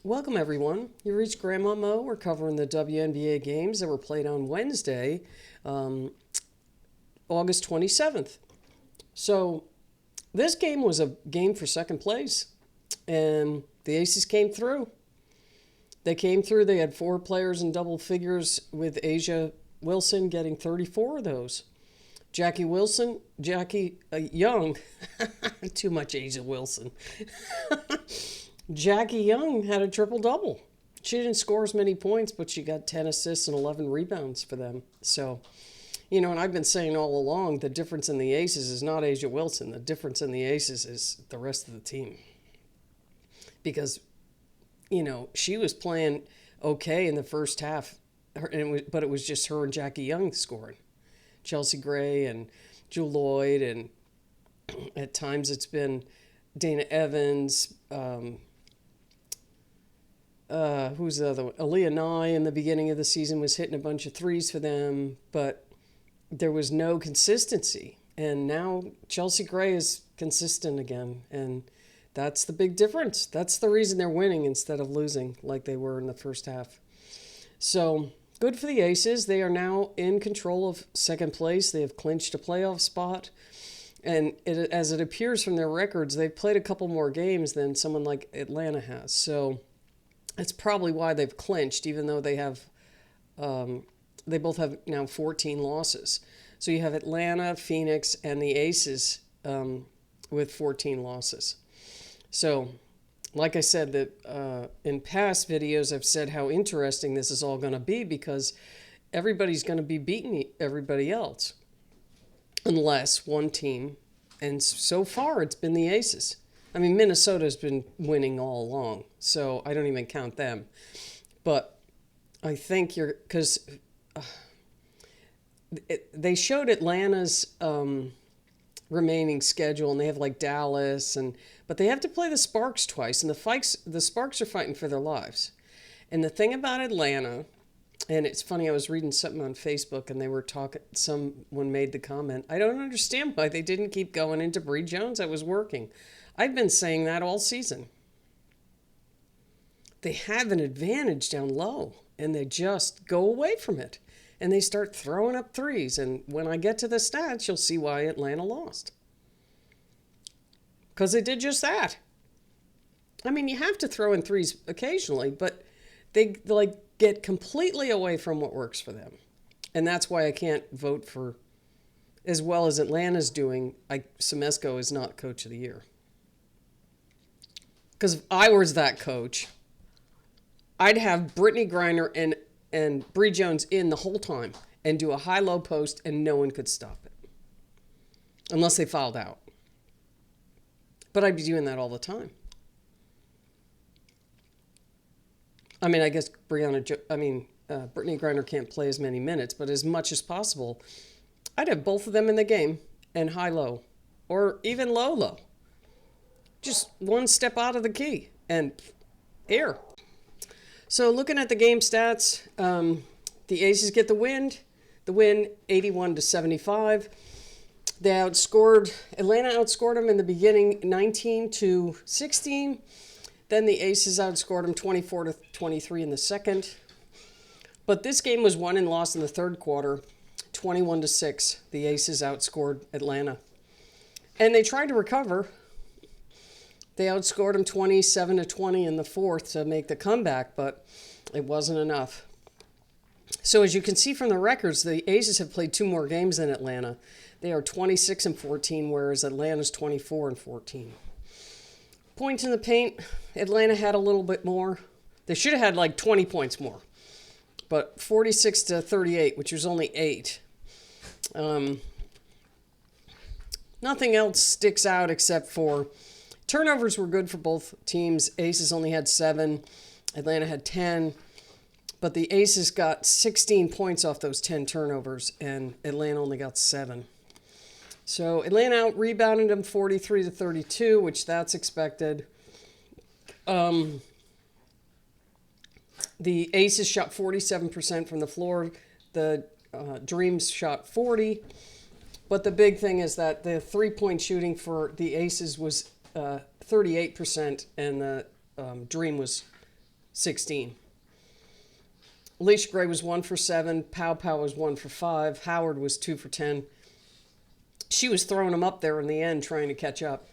Welcome, everyone. You reached Grandma Mo. We're covering the WNBA games that were played on Wednesday, um, August 27th. So, this game was a game for second place, and the Aces came through. They came through. They had four players in double figures, with Asia Wilson getting 34 of those. Jackie Young, too much Asia Wilson. Jackie Young had a triple double. She didn't score as many points, but she got 10 assists and 11 rebounds for them. So, and I've been saying all along the difference in the Aces is not Asia Wilson. The difference in the Aces is the rest of the team. Because, she was playing okay in the first half, but it was just her and Jackie Young scoring. Chelsea Gray and Lloyd, and at times it's been Dana Evans. Who's the other one? Aaliyah Nye in the beginning of the season was hitting a bunch of threes for them, but there was no consistency. And now Chelsea Gray is consistent again, and that's the big difference. That's the reason they're winning instead of losing like they were in the first half. So good for the Aces. They are now in control of second place. They have clinched a playoff spot. And as it appears from their records, they've played a couple more games than someone like Atlanta has. So that's probably why they've clinched, even though they both have now 14 losses. So you have Atlanta, Phoenix, and the Aces with 14 losses. So, like I said, that in past videos, I've said how interesting this is all going to be because everybody's going to be beating everybody else, unless one team, and so far it's been the Aces. I mean, Minnesota's been winning all along, so I don't even count them. But I think because they showed Atlanta's remaining schedule, and they have like Dallas, but they have to play the Sparks twice, and the Sparks are fighting for their lives. And the thing about Atlanta, and it's funny, I was reading something on Facebook, and they were talking. Someone made the comment, "I don't understand why they didn't keep going into Bree Jones. That was working." I've been saying that all season. They have an advantage down low, and they just go away from it. And they start throwing up threes. And when I get to the stats, you'll see why Atlanta lost. Because they did just that. I mean, you have to throw in threes occasionally, but they get completely away from what works for them. And that's why I can't vote for, as well as Atlanta's doing, Semesco is not Coach of the Year. Because if I was that coach, I'd have Brittany Griner and Bree Jones in the whole time and do a high-low post, and no one could stop it. Unless they fouled out. But I'd be doing that all the time. I mean, I guess Brittany Griner can't play as many minutes, but as much as possible, I'd have both of them in the game and high-low, or even low-low. Just one step out of the key and air. So looking at the game stats, the Aces get the win 81-75. Atlanta outscored them in the beginning 19-16. Then the Aces outscored them 24-23 in the second. But this game was won and lost in the third quarter, 21-6. The Aces outscored Atlanta. And they tried to recover. They outscored them 27-20 in the fourth to make the comeback, but it wasn't enough. So as you can see from the records, the Aces have played two more games than Atlanta. They are 26-14, whereas Atlanta's 24-14. Points in the paint, Atlanta had a little bit more. They should have had like 20 points more, but 46-38, which was only 8. Nothing else sticks out except for turnovers were good for both teams. Aces only had 7. Atlanta had 10. But the Aces got 16 points off those 10 turnovers, and Atlanta only got 7. So Atlanta out-rebounded them 43-32, which that's expected. The Aces shot 47% from the floor. The Dreams shot 40. But the big thing is that the three-point shooting for the Aces was 38%, and the Dream was 16. Alicia Gray was 1 for 7. Pow Pow was 1 for 5. Howard was 2 for 10. She was throwing them up there in the end trying to catch up.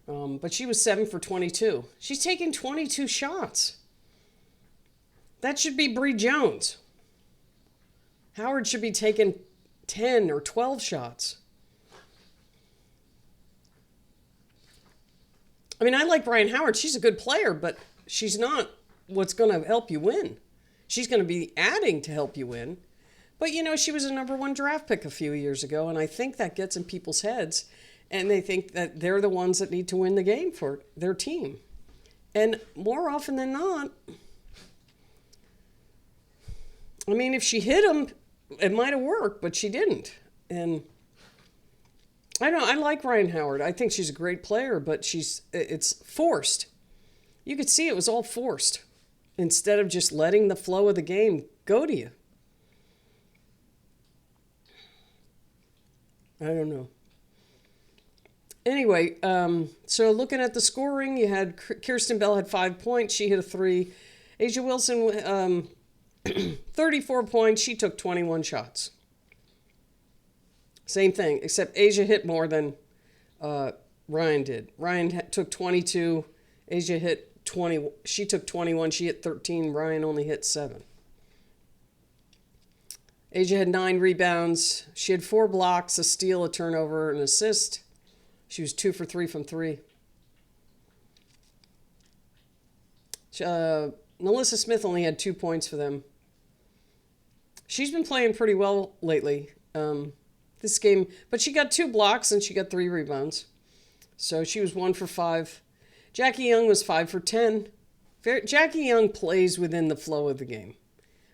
But she was 7 for 22. She's taking 22 shots. That should be Bree Jones. Howard should be taking 10 or 12 shots. I mean, I like Rhyne Howard. She's a good player, but she's not what's going to help you win. She's going to be adding to help you win. But, you know, she was a number 1 draft pick a few years ago, and I think that gets in people's heads, and they think that they're the ones that need to win the game for their team. And more often than not, I mean, if she hit them, it might have worked, but she didn't. And I know I like Rhyne Howard. I think she's a great player, but it's forced. You could see it was all forced instead of just letting the flow of the game go to you. I don't know. Anyway, so looking at the scoring, you had Kirsten Bell had 5 points. She hit a 3. A'ja Wilson, 34 points. She took 21 shots. Same thing, except A'ja hit more than Rhyne did. Rhyne took 22. A'ja hit 20. She took 21. She hit 13. Rhyne only hit 7. A'ja had 9 rebounds. She had 4 blocks, a steal, a turnover, an assist. She was 2 for 3 from 3. Melissa Smith only had 2 points for them. She's been playing pretty well lately. This game, but she got 2 blocks and she got 3 rebounds. So she was 1 for 5. Jackie Young was 5 for 10. Jackie Young plays within the flow of the game.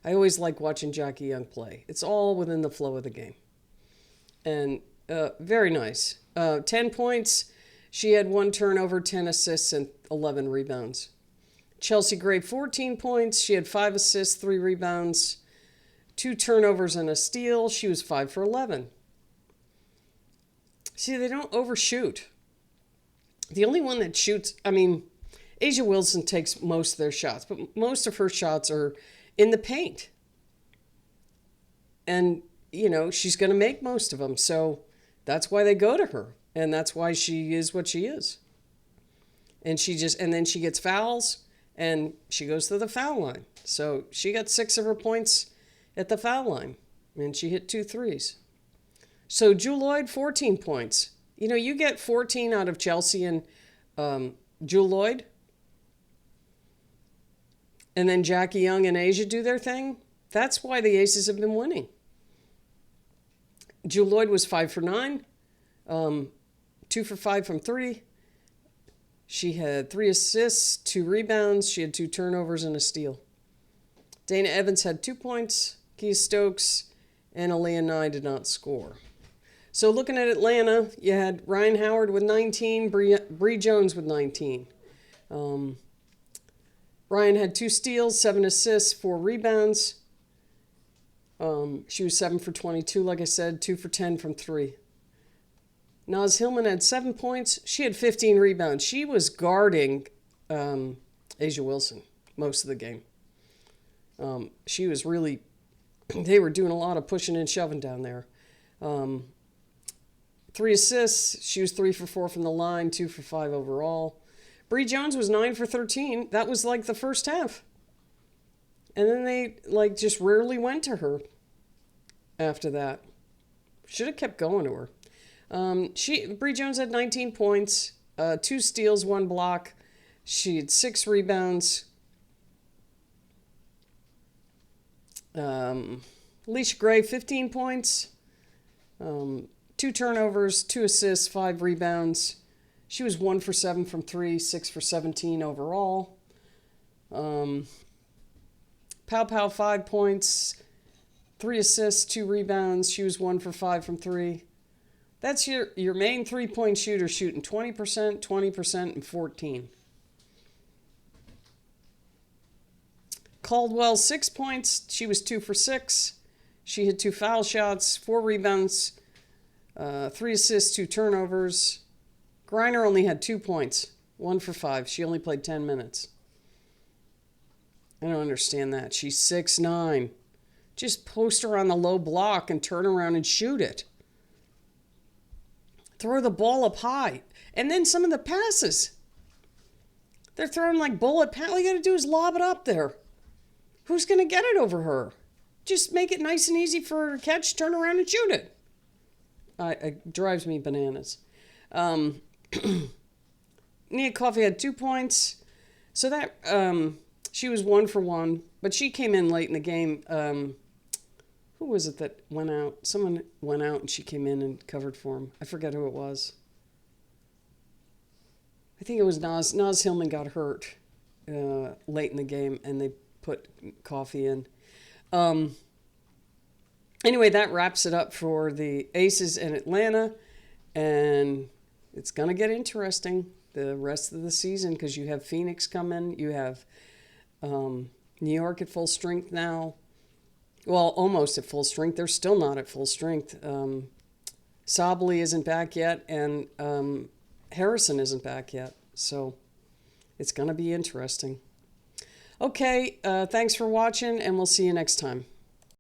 I always like watching Jackie Young play. It's all within the flow of the game. And very nice. 10 points. She had 1 turnover, 10 assists, and 11 rebounds. Chelsea Gray, 14 points. She had 5 assists, 3 rebounds, 2 turnovers, and a steal. She was 5 for 11. See, they don't overshoot. The only one that shoots, I mean, A'ja Wilson takes most of their shots, but most of her shots are in the paint. And, you know, she's going to make most of them. So that's why they go to her. And that's why she is what she is. And then she gets fouls and she goes to the foul line. So she got 6 of her points at the foul line. And she hit 2 threes. So Lloyd, 14 points. You know, you get 14 out of Chelsea and Lloyd. And then Jackie Young and A'ja do their thing. That's why the Aces have been winning. Lloyd was 5 for 9. 2 for 5 from 3. She had 3 assists, 2 rebounds. She had 2 turnovers and a steal. Dana Evans had 2 points. Kia Stokes and Aaliyah Nye did not score. So looking at Atlanta, you had Rhyne Howard with 19, Bree Jones with 19. Ryan had 2 steals, 7 assists, 4 rebounds. She was 7 for 22, like I said, 2 for 10 from 3. Naz Hillman had 7 points. She had 15 rebounds. She was guarding A'ja Wilson most of the game. She was really, they were doing a lot of pushing and shoving down there. 3 assists. She was 3 for 4 from the line, 2 for 5 overall. Bree Jones was 9 for 13. That was like the first half. And then they just rarely went to her after that. Should have kept going to her. Bree Jones had 19 points, 2 steals, 1 block. She had 6 rebounds. Alicia Gray, 15 points, 2 turnovers, 2 assists, 5 rebounds. She was 1 for 7 from 3, 6 for 17 overall. Pow Pow, 5 points, 3 assists, 2 rebounds. She was 1 for 5 from 3. That's your main 3-point shooter shooting 20%, 20%, and 14. Caldwell, 6 points. She was 2 for 6. She had 2 foul shots, 4 rebounds, 3 assists, 2 turnovers. Griner only had 2 points, 1 for 5. She only played 10 minutes. I don't understand that. She's 6'9". Just post her on the low block and turn around and shoot it. Throw the ball up high. And then some of the passes. They're throwing like bullet passes. All you got to do is lob it up there. Who's going to get it over her? Just make it nice and easy for her to catch, turn around and shoot it. It drives me bananas. Nia Coffey had 2 points. So that she was 1 for 1. But she came in late in the game. Who was it that went out? Someone went out and she came in and covered for him. I forget who it was. I think it was Naz. Naz Hillman got hurt late in the game, and they put Coffey in. Anyway, that wraps it up for the Aces in Atlanta, and it's going to get interesting the rest of the season because you have Phoenix coming. You have New York at full strength now. Well, almost at full strength. They're still not at full strength. Sabally isn't back yet, and Harrison isn't back yet. So it's going to be interesting. Okay, thanks for watching, and we'll see you next time.